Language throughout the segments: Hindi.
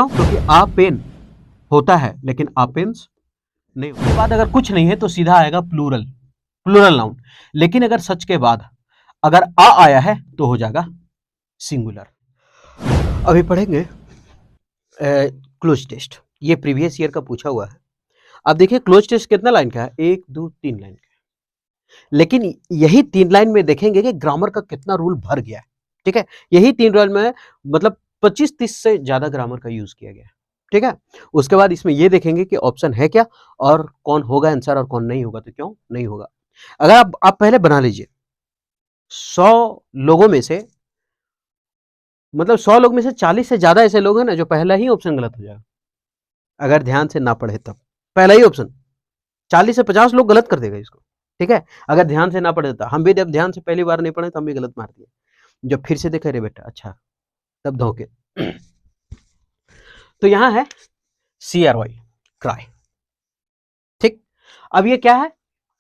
क्योंकि आ पेन होता है लेकिन आपेंस नहीं। उसके बाद अगर कुछ नहीं है तो सीधा आएगा प्लूरल, प्लूरल नाउन। लेकिन अगर सच के बाद अगर आ आया है तो हो जाएगा सिंगुलर। अभी पढ़ेंगे क्लोज टेस्ट। ये प्रीवियस ईयर का पूछा हुआ है। अब देखिए क्लोज टेस्ट कितना लाइन का है, 1 2 3 लाइन का। लेकिन यही 3 लाइन में देखेंगे कि ग्रामर का कितना रूल भर गया है। ठीक है, यही 3 लाइन में मतलब 25-30 से ज्यादा ग्रामर का यूज किया गया है। ठीक है, उसके बाद इसमें ये देखेंगे कि ऑप्शन है क्या और कौन होगा आंसर और कौन नहीं होगा, तो क्यों नहीं होगा। अगर आप पहले बना लीजिए 100 लोगों में से, मतलब 100 लोग में से 40 से ज्यादा ऐसे लोग हैं ना जो पहला ही ऑप्शन गलत हो जाएगा अगर ध्यान से ना पढ़े तब। पहला ही ऑप्शन 40 से 50 लोग गलत कर देगा इसको। ठीक है, अगर ध्यान से ना पढ़े तो हम भी जब ध्यान से पहली बार नहीं पढ़े तो हम भी गलत मार दिए, जब फिर से देखे रे बेटा अच्छा तब धोखे। तो यहां है CRY क्राई। ठीक, अब ये क्या है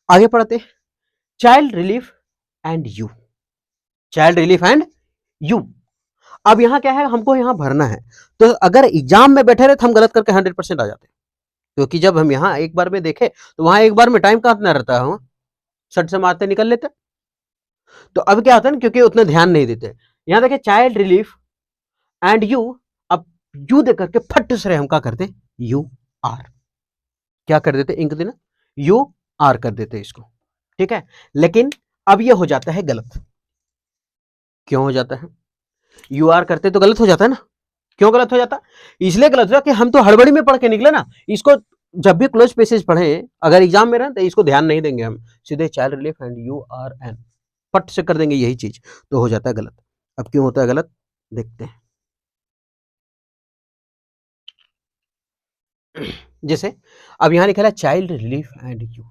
आगे पढ़ते, child relief and you, child relief and you. अब यहां क्या है हमको यहां भरना है, तो अगर एग्जाम में बैठे रहे तो हम गलत करके 100% आ जाते हैं, क्योंकि जब हम यहां एक बार में देखे तो वहां एक बार में टाइम कहां रहता है, हम सट से मारते निकल लेते। तो अब क्या होता है ना, क्योंकि उतना ध्यान नहीं देते। यहां देखिए चाइल्ड रिलीफ एंड यू, अब यू दे करके फट से हम क्या करते, यू आर क्या कर देते, इंक देना यू आर कर देते इसको। ठीक है, लेकिन अब ये हो जाता है गलत। क्यों हो जाता है, यू आर करते तो गलत हो जाता है ना। क्यों गलत हो जाता, इसलिए गलत हो जाता कि हम तो हड़बड़ी में पढ़ के निकले ना। इसको जब भी क्लोज पैसेज पढ़े अगर एग्जाम में रहे तो इसको ध्यान नहीं देंगे, हम सीधे child relief and you are an फट से कर देंगे यही चीज, तो हो जाता है गलत। अब क्यों होता है गलत देखते हैं। जैसे अब यहां लिखा है चाइल्ड रिलीफ एंड यू,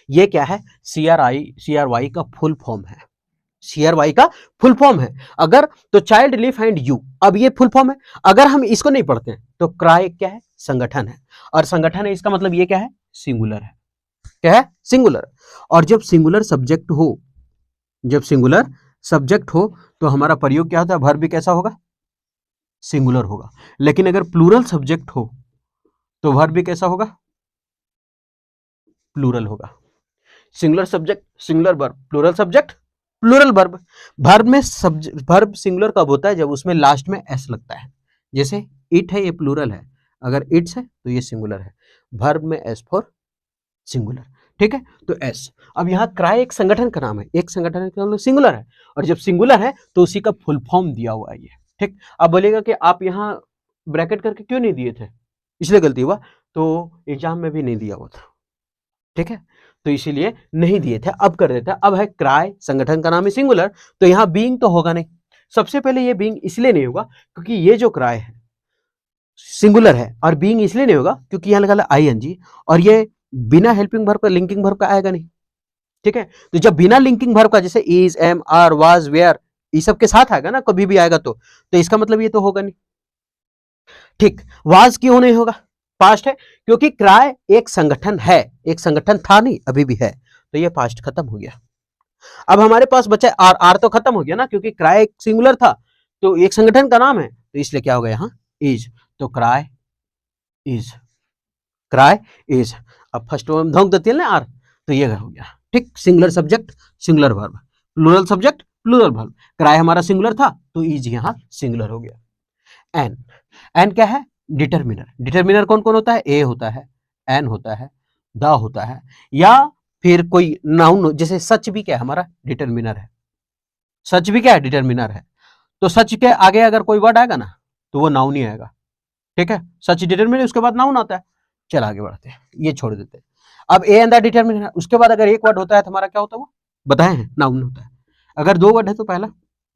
ये क्या है, CRY का फुल फॉर्म है, CRY का फुल फॉर्म है। अगर तो चाइल्ड रिलीफ एंड यू, अब ये फुल फॉर्म है। अगर हम इसको नहीं पढ़ते हैं तो क्राई क्या है, संगठन है, और संगठन है इसका मतलब ये क्या है, सिंगुलर है। क्या है, सिंगुलर। और जब सिंगुलर सब्जेक्ट हो, जब सिंगुलर सब्जेक्ट हो तो हमारा प्रयोग क्या होता है, वर्ब भी कैसा होगा, सिंगुलर होगा। लेकिन अगर प्लूरल सब्जेक्ट हो तो वर्ब भी कैसा होगा, प्लूरल होगा। Singular subject singular verb, plural subject plural verb. Verb में वर्ब सिंगुलर कब होता है, जब उसमें लास्ट में एस लगता है। जैसे इट है, ये प्लूरल है, अगर इट्स है तो ये सिंगुलर है, वर्ब में एस फॉर सिंगुलर। ठीक है, तो एस। अब यहाँ क्राई एक संगठन का नाम है, एक संगठन का नाम सिंगुलर है, और जब सिंगुलर है तो उसी का फुल फॉर्म दिया हुआ है ये। ठीक, अब बोलेगा कि आप यहाँ ब्रैकेट करके क्यों नहीं दिए थे, इसलिए गलती हुआ, तो एग्जाम में भी नहीं दिया हुआ था। ठीक है, तो इसीलिए नहीं दिए थे, अब कर देते हैं। अब है क्राई, संगठन का नाम है सिंगुलर, तो यहां बीइंग तो होगा नहीं। सबसे पहले ये बीइंग इसलिए नहीं होगा क्योंकि ये जो क्राई है सिंगुलर है, और बीइंग इसलिए नहीं होगा क्योंकि यहां लगा ING, और ये बिना हेल्पिंग वर्ब का लिंकिंग वर्ब का आएगा नहीं। ठीक है, तो जब बिना लिंकिंग वर्ब का जैसे is, am, are, was, were, ये सब के साथ आएगा ना, कभी भी आएगा तो इसका मतलब ये तो होगा नहीं। ठीक, वाज क्यों नहीं होगा, पास्ट है, क्योंकि क्राई एक संगठन है, एक संगठन था नहीं अभी भी है, तो ये पास्ट खत्म हो गया। अब हमारे पास बचा आर, आर तो खत्म हो गया ना, क्योंकि क्राई एक सिंगुलर था तो एक संगठन का नाम है, तो इसलिए क्या होगा यहाँ इज, तो क्राई इज, क्राई इज। अब फर्स्ट में धोंक देती है ना आर, तो ये हो गया। ठीक, singular subject singular verb, plural subject plural verb. CRY हमारा सिंगुलर था तो इज यहाँ सिंगुलर हो गया। एन, एन क्या है, डिटरमिनर। डिटरमिनर कौन कौन होता है, ए होता है, एन होता है, द होता है, या फिर कोई नाउन, जैसे सच भी क्या है हमारा डिटरमिनर है, सच भी क्या है डिटरमिनर है। तो सच के आगे अगर कोई वर्ड आएगा ना तो वो नाउन ही आएगा। ठीक है, सच डिटरमिनर, उसके बाद नाउन आता है। चल आगे बढ़ते हैं, ये छोड़ देते हैं। अब ए एंड द डिटरमिनर, उसके बाद अगर एक वर्ड होता है तो हमारा क्या होता है, वो बताए हैं नाउन होता है। अगर 2 वर्ड है तो पहला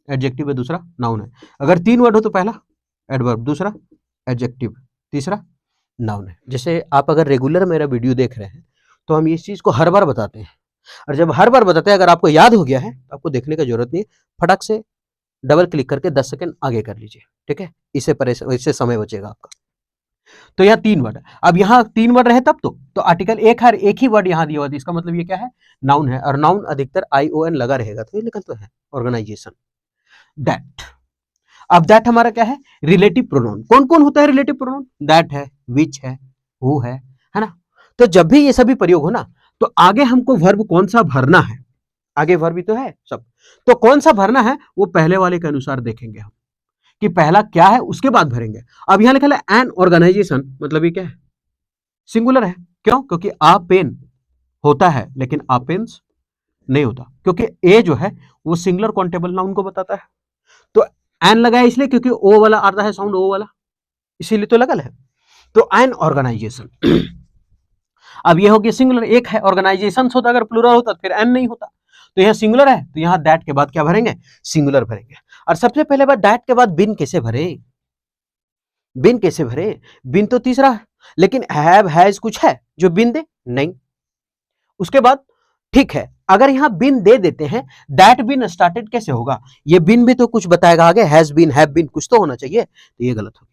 एडजेक्टिव है, दूसरा नाउन है। अगर 3 वर्ड हो तो पहला एडवर्ब, दूसरा एडजेक्टिव, तीसरा नाउन है। जैसे आप अगर रेगुलर मेरा वीडियो देख रहे हैं तो हम इस चीज को हर बार बताते हैं, और जब हर बार बताते हैं अगर आपको याद हो गया है तो आपको देखने की जरूरत नहीं है, फटक से डबल क्लिक करके 10 सेकंड आगे कर लीजिए। ठीक है, इससे समय बचेगा आपका। तो यहाँ 3 वर्ड है, अब यहाँ 3 वर्ड रहे तब तो आर्टिकल एक ही वर्ड यहाँ दिया हुआ था, इसका मतलब ये क्या है, नाउन है, और नाउन अधिकतर ION लगा रहेगा, तो ये निकल तो है ऑर्गेनाइजेशन। दैट, अब दैट हमारा क्या है, रिलेटिव प्रोनाउन। कौन कौन होता है रिलेटिव प्रोनाउन, दैट है, विच है, हु है ना। तो जब भी ये सभी प्रयोग हो ना, तो आगे हमको वर्ब कौन सा भरना है, आगे वर्ब भी तो है सब, तो कौन सा भरना है वो पहले वाले के अनुसार देखेंगे हम कि पहला क्या है, उसके बाद भरेंगे। अब यहां लिखा है एन ऑर्गेनाइजेशन, मतलब ये क्या है, सिंगुलर है। क्यों, क्योंकि आ पेन होता है लेकिन आपेंस नहीं होता, क्योंकि ए जो है वो सिंगुलर काउंटेबल नाउन को बताता है। तो एन लगा है इसलिए क्योंकि ओ वाला आता है साउंड, ओ वाला, इसीलिए तो लगल है। तो एन ऑर्गेनाइजेशन अब ये हो गया सिंगुलर, एक है, ऑर्गेनाइजेशन होता अगर प्लूरल होता फिर एन नहीं होता। तो यह सिंगुलर है, तो यहां दैट के बाद क्या भरेंगे, सिंगुलर भरेंगे। और सबसे पहले बात, दैट के बाद बिन कैसे भरे, बिन कैसे भरे, बिन तो तीसरा है, लेकिन हैव हैज कुछ है जो बिन दे, नहीं। उसके बाद ठीक है, अगर यहां बिन दे देते हैं, दैट बिन स्टार्टेड कैसे होगा, ये बिन भी तो कुछ बताएगा आगे, हैज बिन, हैव बिन, कुछ तो होना चाहिए, तो ये गलत हो गया।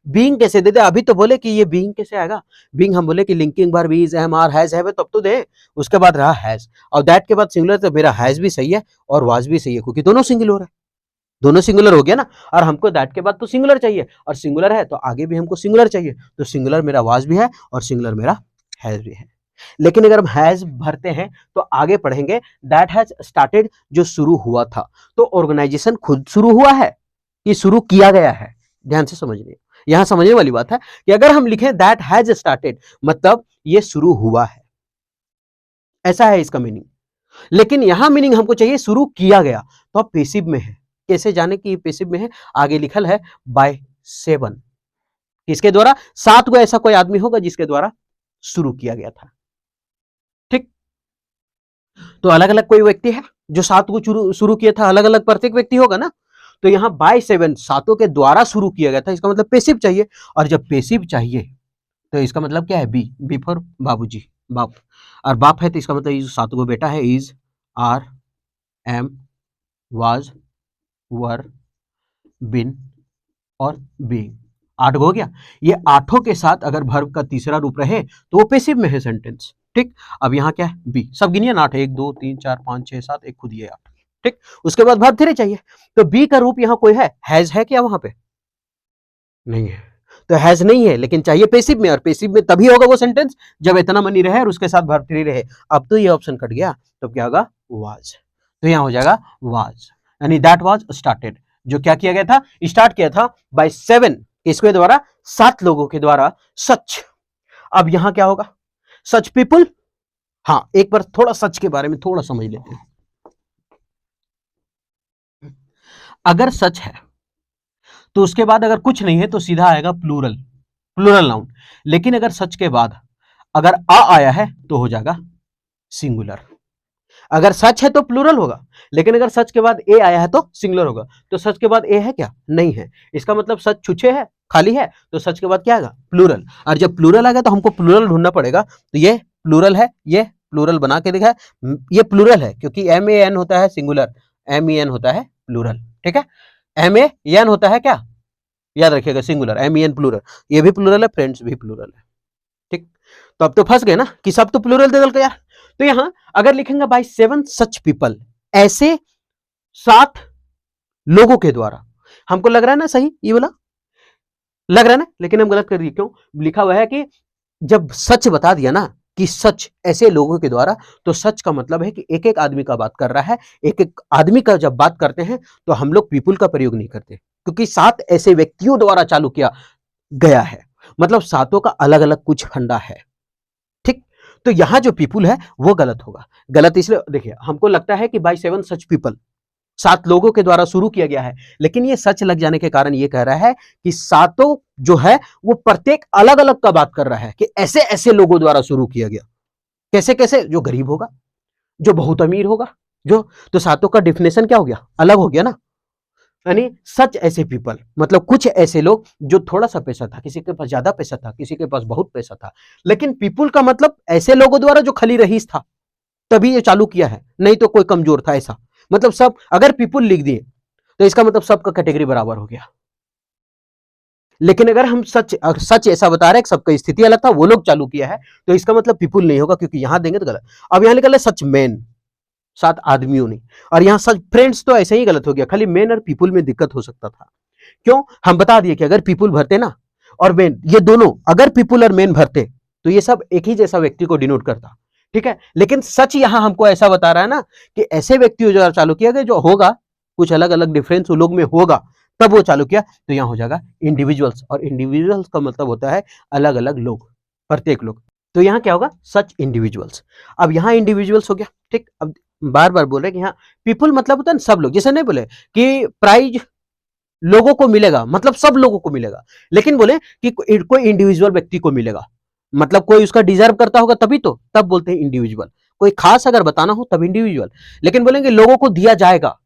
बीइंग कैसे दे दे, अभी तो बोले कि ये बीइंग कैसे आएगा, बीइंग हम बोले कि linking verb is, am, are, has, have, तब तो दे। उसके बाद रहा हैज, और दैट के बाद सिंगुलर, तो मेरा हैज भी सही है और वाज भी सही है, क्योंकि दोनों सिंगुलर है, दोनों सिंगुलर हो गया ना। और हमको दैट के बाद तो सिंगुलर चाहिए, और सिंगुलर है तो आगे भी हमको सिंगुलर चाहिए, तो सिंगुलर मेरा वाज भी है और सिंगुलर मेरा हैज भी है। लेकिन अगर हम हैज भरते हैं तो आगे पढ़ेंगे, दैट हैज स्टार्टेड जो शुरू हुआ था, तो ऑर्गेनाइजेशन खुद शुरू हुआ है कि शुरू किया गया है, ध्यान से समझिए। यहां समझने वाली बात है कि अगर हम लिखें दैट हैज स्टार्टेड, मतलब ये शुरू हुआ है, ऐसा है इसका मीनिंग। लेकिन यहां मीनिंग हमको चाहिए शुरू किया गया, तो अब पेसिव में है। कैसे जाने कि पेसिव में है, आगे लिखल है बाय 7, किसके द्वारा, 7 को ऐसा कोई आदमी होगा जिसके द्वारा शुरू किया गया था। ठीक, तो अलग अलग कोई व्यक्ति है जो 7 को शुरू किया था, अलग अलग प्रत्येक व्यक्ति होगा ना। तो यहां बाय 7 सातों के द्वारा शुरू किया गया था, इसका मतलब पेसिव चाहिए। और जब पेसिव चाहिए तो इसका मतलब क्या है, बी, बी फॉर बाबूजी, बाप। और बाप है तो इसका मतलब इस 7 को बेटा है, इज, आर, एम, वाज, वर, बिन और बीइंग। 8 हो गया। ये आठों के साथ अगर वर्ब का तीसरा रूप रहे तो वो पेसिव में है सेंटेंस। ठीक, अब यहाँ क्या है, बी, सब गिनिए ना, 8, 1 2 3 4 5 6 7, एक खुद ये 8। ठीक, उसके बाद वर्ब 3 चाहिए, तो बी का रूप यहाँ कोई है, हैज है क्या वहां पे, नहीं है, तो हैज नहीं है, लेकिन चाहिए पेसिव में, और पेसिव में तभी होगा वो सेंटेंस जब इतना मनी रहे और उसके साथ वर्ब 3 रहे। अब तो ये ऑप्शन कट गया, तो क्या होगा, वाज, तो यहाँ हो जाएगा वाज, यानी दैट वाज स्टार्टेड, जो क्या किया गया था, स्टार्ट किया था बाय 7, इसके द्वारा 7 लोगों के द्वारा, सच। अब यहां क्या होगा, सच पीपुल। हाँ, एक बार थोड़ा सच के बारे में थोड़ा समझ लेते हैं। अगर सच है तो उसके बाद अगर कुछ नहीं है तो सीधा आएगा प्लूरल, प्लूरल नाउन। लेकिन अगर सच के बाद अगर आ आया है तो हो जाएगा सिंगुलर। अगर सच है तो प्लूरल होगा, लेकिन अगर सच के बाद ए आया है तो सिंगुलर होगा। तो सच के बाद ए है क्या, नहीं है, इसका मतलब सच छुछे है, खाली है, तो सच के बाद क्या आएगा, प्लूरल। और जब प्लूरल आ गया तो हमको प्लूरल ढूंढना पड़ेगा, तो ये प्लूरल है, ये प्लूरल बना के दिखा है, ये प्लूरल है क्योंकि एम ए एन होता है सिंगुलर, एम ई एन होता है प्लूरल। ठीक है, एम ए एन होता है क्या, याद रखिएगा singular, M E N plural, ये भी प्लूरल है, फ्रेंड्स भी प्लूरल है। ठीक, तो अब तो फंस गए ना कि सब तो प्लूरल दे दल यार। तो यहां अगर लिखेंगे बाय 7 सच पीपल, ऐसे 7 लोगों के द्वारा, हमको लग रहा है ना सही, ये वाला लग रहा है ना, लेकिन हम गलत कर दिए। क्यों, लिखा हुआ है कि जब सच बता दिया ना कि सच ऐसे लोगों के द्वारा, तो सच का मतलब है कि एक एक आदमी का बात कर रहा है। एक एक आदमी का जब बात करते हैं तो हम लोग पीपुल का प्रयोग नहीं करते, क्योंकि 7 ऐसे व्यक्तियों द्वारा चालू किया गया है, मतलब 7 का अलग अलग कुछ फंडा है। ठीक, तो यहां जो पीपुल है वो गलत होगा। गलत इसलिए, देखिए हमको लगता है कि बाय 7 सच पीपल 7 लोगों के द्वारा शुरू किया गया है, लेकिन ये सच लग जाने के कारण ये कह रहा है कि 7 जो है वो प्रत्येक अलग अलग का बात कर रहा है कि ऐसे ऐसे लोगों द्वारा शुरू किया गया। कैसे कैसे, जो गरीब होगा, जो बहुत अमीर होगा, जो, तो 7 का डिफिनेशन क्या हो गया, अलग हो गया ना। यानी सच ऐसे पीपल मतलब कुछ ऐसे लोग जो थोड़ा सा पैसा था, किसी के पास ज्यादा पैसा था, किसी के पास बहुत पैसा था, लेकिन पीपुल का मतलब ऐसे लोगों द्वारा जो खाली रईस था तभी ये चालू किया है, नहीं तो कोई कमजोर था ऐसा। मतलब सब, अगर पीपुल लिख दिए तो इसका मतलब सबका कैटेगरी बराबर हो गया। लेकिन अगर हम सच ऐसा बता रहे हैं सबका स्थिति अलग था, वो लोग चालू किया है, तो इसका मतलब पीपुल नहीं होगा, क्योंकि यहां देंगे तो गलत। अब यहां निकल सच मैन, 7 आदमियों ने, और यहां सच फ्रेंड्स, तो ऐसे ही गलत हो गया, खाली मैन और पीपुल में दिक्कत हो सकता था। क्यों? हम बता दिए कि अगर पीपुल भरते ना और मेन, ये दोनों अगर पीपुल और मेन भरते तो ये सब एक ही जैसा व्यक्ति को डिनोट करता, ठीक है। लेकिन सच यहां हमको ऐसा बता रहा है ना कि ऐसे व्यक्ति जो चालू किया गया जो होगा कुछ अलग अलग डिफरेंस उन लोग में होगा तब वो चालू किया, तो यहां हो जाएगा इंडिविजुअल्स, और इंडिविजुअल्स का मतलब होता है अलग अलग लोग, प्रत्येक लोग। तो यहां क्या होगा? सच इंडिविजुअल्स। अब यहां इंडिविजुअल्स हो गया, ठीक। अब बार बार बोल रहे कि यहाँ पीपुल मतलब होता है सब लोग, जैसे नहीं बोले कि प्राइज लोगों को मिलेगा मतलब सब लोगों को मिलेगा, लेकिन बोले कि कोई इंडिविजुअल व्यक्ति को मिलेगा, मतलब कोई उसका डिजर्व करता होगा तभी तो, तब बोलते हैं इंडिविजुअल। कोई खास अगर बताना हो तब इंडिविजुअल, लेकिन बोलेंगे लोगों को दिया जाएगा,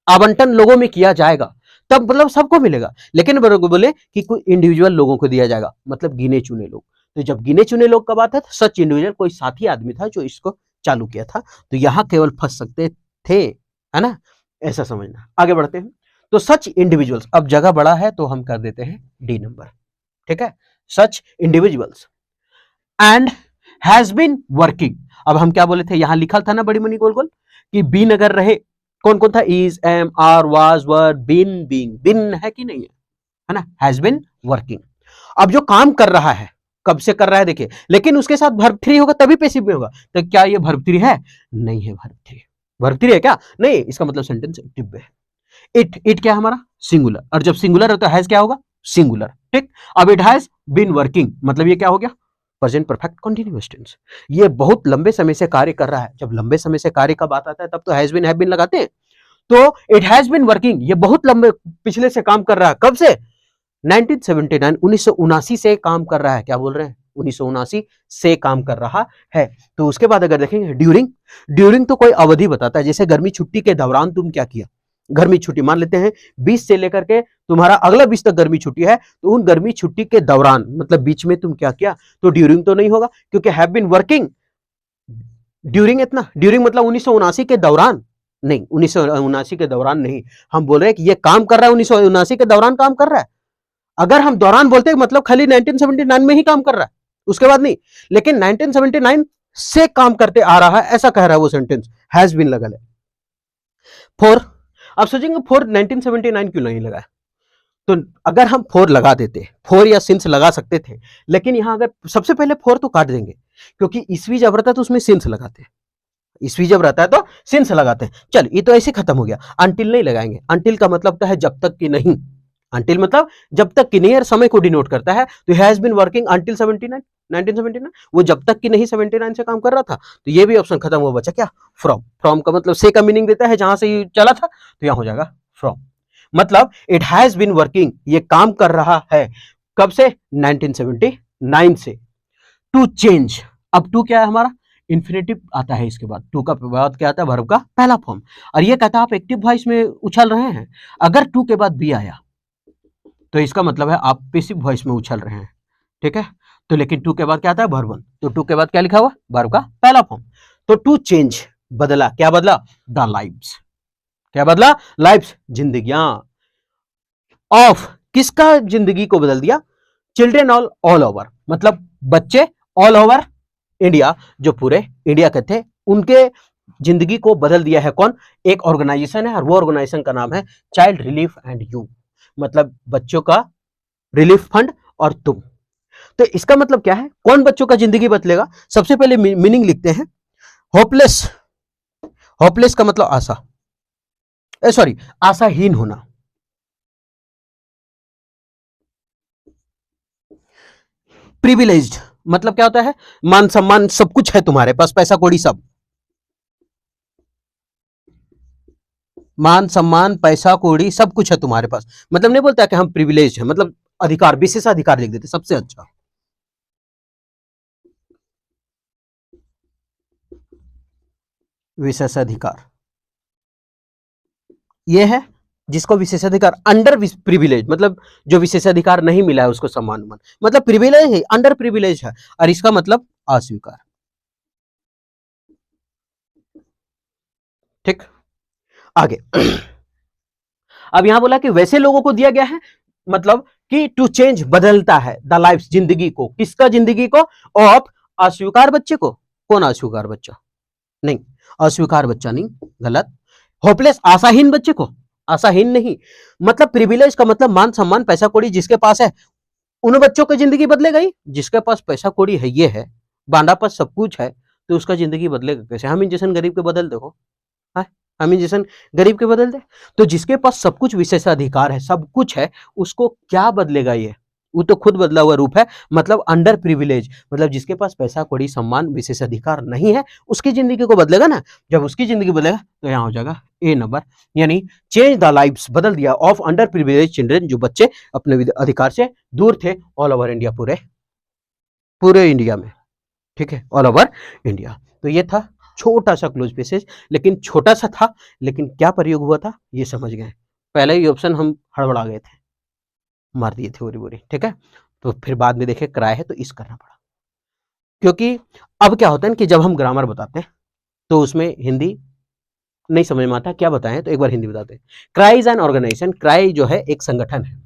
आवंटन लोगों में किया जाएगा, तब मतलब सबको मिलेगा। लेकिन बोले कि कोई इंडिविजुअल लोगों को दिया जाएगा मतलब गिने चुने लोग। तो जब गिने चुने लोग का बात है तो सच इंडिविजुअल कोई साथी आदमी था जो इसको चालू किया था, तो यहां केवल फंस सकते थे, है ना, ऐसा समझना। आगे बढ़ते हैं। तो सच इंडिविजुअल्स, अब जगह बड़ा है तो हम कर देते हैं डी नंबर, ठीक है। Such individuals and has been working. अब हम क्या बोले थे, यहां लिखा था ना बड़ी मनी गोल गोल कि बीन अगर रहे, कौन कौन था? Is, am, are, was, were, been, being. Been है कि नहीं है ना? Has been working. अब जो काम कर रहा है कब से कर रहा है देखिए, लेकिन उसके साथ वर्ब थ्री होगा तभी पैसिव में होगा। तो क्या ये वर्ब थ्री है? नहीं है वर्ब थ्री। वर्ब थ्री है क्या? नहीं, इसका मतलब सेंटेंस एक्टिव है। इट क्या है हमारा? सिंगुलर, और जब सिंगुलर होता है हैज क्या होगा? सिंगुलर, ठीक। अब इट हैज बीन वर्किंग मतलब ये क्या हो गया? Present perfect continuous tense. ये बहुत लंबे समय से कार्य कर रहा है। जब लंबे समय से कार्य का बात आता है तब तो हैज बीन हैव बीन लगाते हैं। तो इट हैज बीन वर्किंग, ये बहुत लंबे पिछले से काम कर रहा है। कब से? 1979, 1979 से काम कर रहा है। क्या बोल रहे हैं? 1979 से काम कर रहा है। तो उसके बाद अगर देखेंगे ड्यूरिंग, ड्यूरिंग तो कोई अवधि बताता है, जैसे गर्मी छुट्टी के दौरान तुम क्या किया। गर्मी छुट्टी मान लेते हैं 20 से लेकर के तुम्हारा अगला 20 तक गर्मी छुट्टी है, तो उन गर्मी छुट्टी के दौरान मतलब बीच में तुम क्या किया, तो ड्यूरिंग तो नहीं होगा क्योंकि हैव बीन वर्किंग ड्यूरिंग, इतना ड्यूरिंग मतलब 1979 के दौरान नहीं, 1979 के दौरान नहीं। हम बोल रहे हैं कि ये काम कर रहा है 1979 के दौरान काम कर रहा है। अगर हम दौरान बोलते हैं मतलब खाली 1979 में ही काम कर रहा है, उसके बाद नहीं। लेकिन 1979 से काम करते आ रहा है ऐसा कह रहा है वो सेंटेंस, हैज बीन लगा है। फोर, अब सोचेंगे फोर 1979 क्यों नहीं लगा? तो अगर हम फोर लगा देते, फोर या सिंस लगा सकते थे, लेकिन यहां अगर सबसे पहले फोर तो काट देंगे क्योंकि ईस्वी जब रहता है तो उसमें सिंस लगाते हैं। ईस्वी जब रहता है तो सिंस लगाते हैं। चल ये तो ऐसे खत्म हो गया। अनटिल नहीं लगाएंगे। अनटिल का मतलब तो है जब तक कि नहीं। अनटिल मतलब जब तक कि नहीं, और समय को डिनोट करता है। तो हैज बीन वर्किंग अनटिल 79, 1979, वो जब तक कि नहीं 79 से काम कर रहा था। तो ये भी ऑप्शन खत्म हुआ, बचा क्या? फ्रॉम। फ्रॉम का मतलब से का मीनिंग देता है जहां से ये चला था, तो यहां हो जाएगा फ्रॉम। मतलब इट हैज बीन वर्किंग, ये काम कर रहा है कब से? 1979 से। टू चेंज, अब टू क्या है हमारा? इन्फिनेटिव आता है इसके बाद। टू का बाद क्या आता है? वर्ब का पहला फॉर्म। और ये कहता है आप एक्टिव वॉइस में उछल रहे हैं। अगर टू के बाद बी आया तो इसका मतलब है आप पैसिव वॉइस में उछल रहे हैं, ठीक है। तो लेकिन टू के बाद क्या आता है? Verb one. तो टू के बाद क्या लिखा हुआ? वर्ब का पहला फॉर्म। तो टू चेंज, बदला, क्या बदला? The lives. क्या बदला? लाइव्स, जिंदगियां। ऑफ, किसका जिंदगी को बदल दिया? चिल्ड्रेन ऑल ओवर, मतलब बच्चे ऑल ओवर इंडिया, जो पूरे इंडिया के थे, उनके जिंदगी को बदल दिया है। कौन? एक ऑर्गेनाइजेशन है और वो ऑर्गेनाइजेशन का नाम है चाइल्ड रिलीफ एंड यू, मतलब बच्चों का रिलीफ फंड और तुम। तो इसका मतलब क्या है? कौन बच्चों का जिंदगी बदलेगा? सबसे पहले मीनिंग लिखते हैं होपलेस। होपलेस का मतलब आशा, सॉरी आशाहीन होना। प्रिविलेज्ड मतलब क्या होता है? मान सम्मान सब कुछ है तुम्हारे पास, पैसा कौड़ी सब, मान सम्मान पैसा कौड़ी सब कुछ है तुम्हारे पास। मतलब नहीं बोलता कि हम प्रिविलेज है, मतलब अधिकार, विशेषाधिकार लिख देते, सबसे अच्छा। विशेषाधिकार ये है जिसको विशेषाधिकार, अंडर प्रिविलेज मतलब जो विशेषाधिकार नहीं मिला है उसको सम्मान, मतलब प्रिविलेज है, अंडर प्रिविलेज है, और इसका मतलब अस्वीकार, ठीक। आगे अब यहां बोला कि वैसे लोगों को दिया गया है, मतलब कि टू चेंज, बदलता है, द लाइफ, जिंदगी को, किसका जिंदगी को? ऑफ अस्वीकार बच्चे को। कौन अस्वीकार बच्चा? नहीं, अस्वीकार बच्चा नहीं, गलत। होपलेस आशाहीन बच्चे को, आशाहीन नहीं, मतलब प्रिविलेज का मतलब मान सम्मान पैसा कौड़ी जिसके पास है उन बच्चों की जिंदगी बदलेगा ही। जिसके पास पैसा कौड़ी है, ये है, बांडा पास सब कुछ है, तो उसका जिंदगी बदलेगा कैसे? हम इन जैसे गरीब के बदल देखो, हाँ, हम इन जैसे गरीब के बदल दे। तो जिसके पास सब कुछ विशेषाधिकार है, सब कुछ है, उसको क्या बदलेगा ये? वो तो खुद बदला हुआ रूप है, मतलब अंडर प्रिविलेज, मतलब जिसके पास पैसा कौड़ी सम्मान विशेषाधिकार नहीं है, उसकी जिंदगी को बदलेगा ना। जब उसकी जिंदगी बदलेगा तो यहाँ हो जाएगा ए नंबर, यानी चेंज द लाइव्स, बदल दिया, ऑफ अंडर प्रिविलेज चिल्ड्रन, जो बच्चे अपने अधिकार से दूर थे, ऑल ओवर इंडिया, पूरे पूरे इंडिया में, ठीक है, ऑल ओवर इंडिया। तो ये था छोटा सा क्लोज पैसेज, लेकिन छोटा सा था, लेकिन क्या प्रयोग हुआ था ये समझ गए। पहले ही ऑप्शन हम हड़बड़ा गए थे, मार दिए थे बोरी बोरी, ठीक है। तो फिर बाद में देखे क्राई है तो इस करना पड़ा, क्योंकि अब क्या होता है कि जब हम ग्रामर बताते हैं तो उसमें हिंदी नहीं समझ में आता क्या बताएं, तो एक बार हिंदी बताते हैं। CRY is an organisation, CRY जो है एक संगठन है,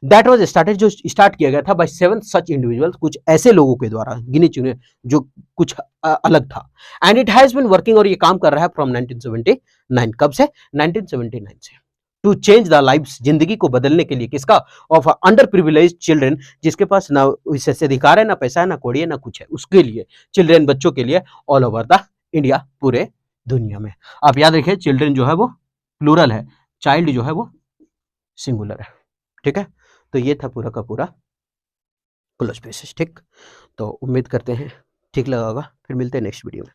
दैट वाज स्टार्टेड, जो स्टार्ट किया गया था बाय 7 सच इंडिविजुअल्स, कुछ ऐसे लोगों के द्वारा, गिने चुने, जो कुछ अलग था। And it has been working, और ये काम कर रहा है फ्रॉम 1979, कब से? 1979 से, टू चेंज द लाइव्स, जिंदगी को बदलने के लिए, किसका? ऑफ अंडर प्रिविलेज चिल्ड्रन, जिसके पास ना विशेषाधिकार है, ना पैसा है, ना कौड़ी है, ना कुछ है, उसके लिए, चिल्ड्रन, बच्चों के लिए, ऑल ओवर द इंडिया, पूरे दुनिया में। आप याद रखिए, चिल्ड्रन जो है वो प्लूरल है, चाइल्ड जो है वो सिंगुलर है, ठीक है। तो ये था पूरा का पूरा क्लोज पैसेज, ठीक। तो उम्मीद करते हैं ठीक लगा होगा, फिर मिलते हैं नेक्स्ट वीडियो में।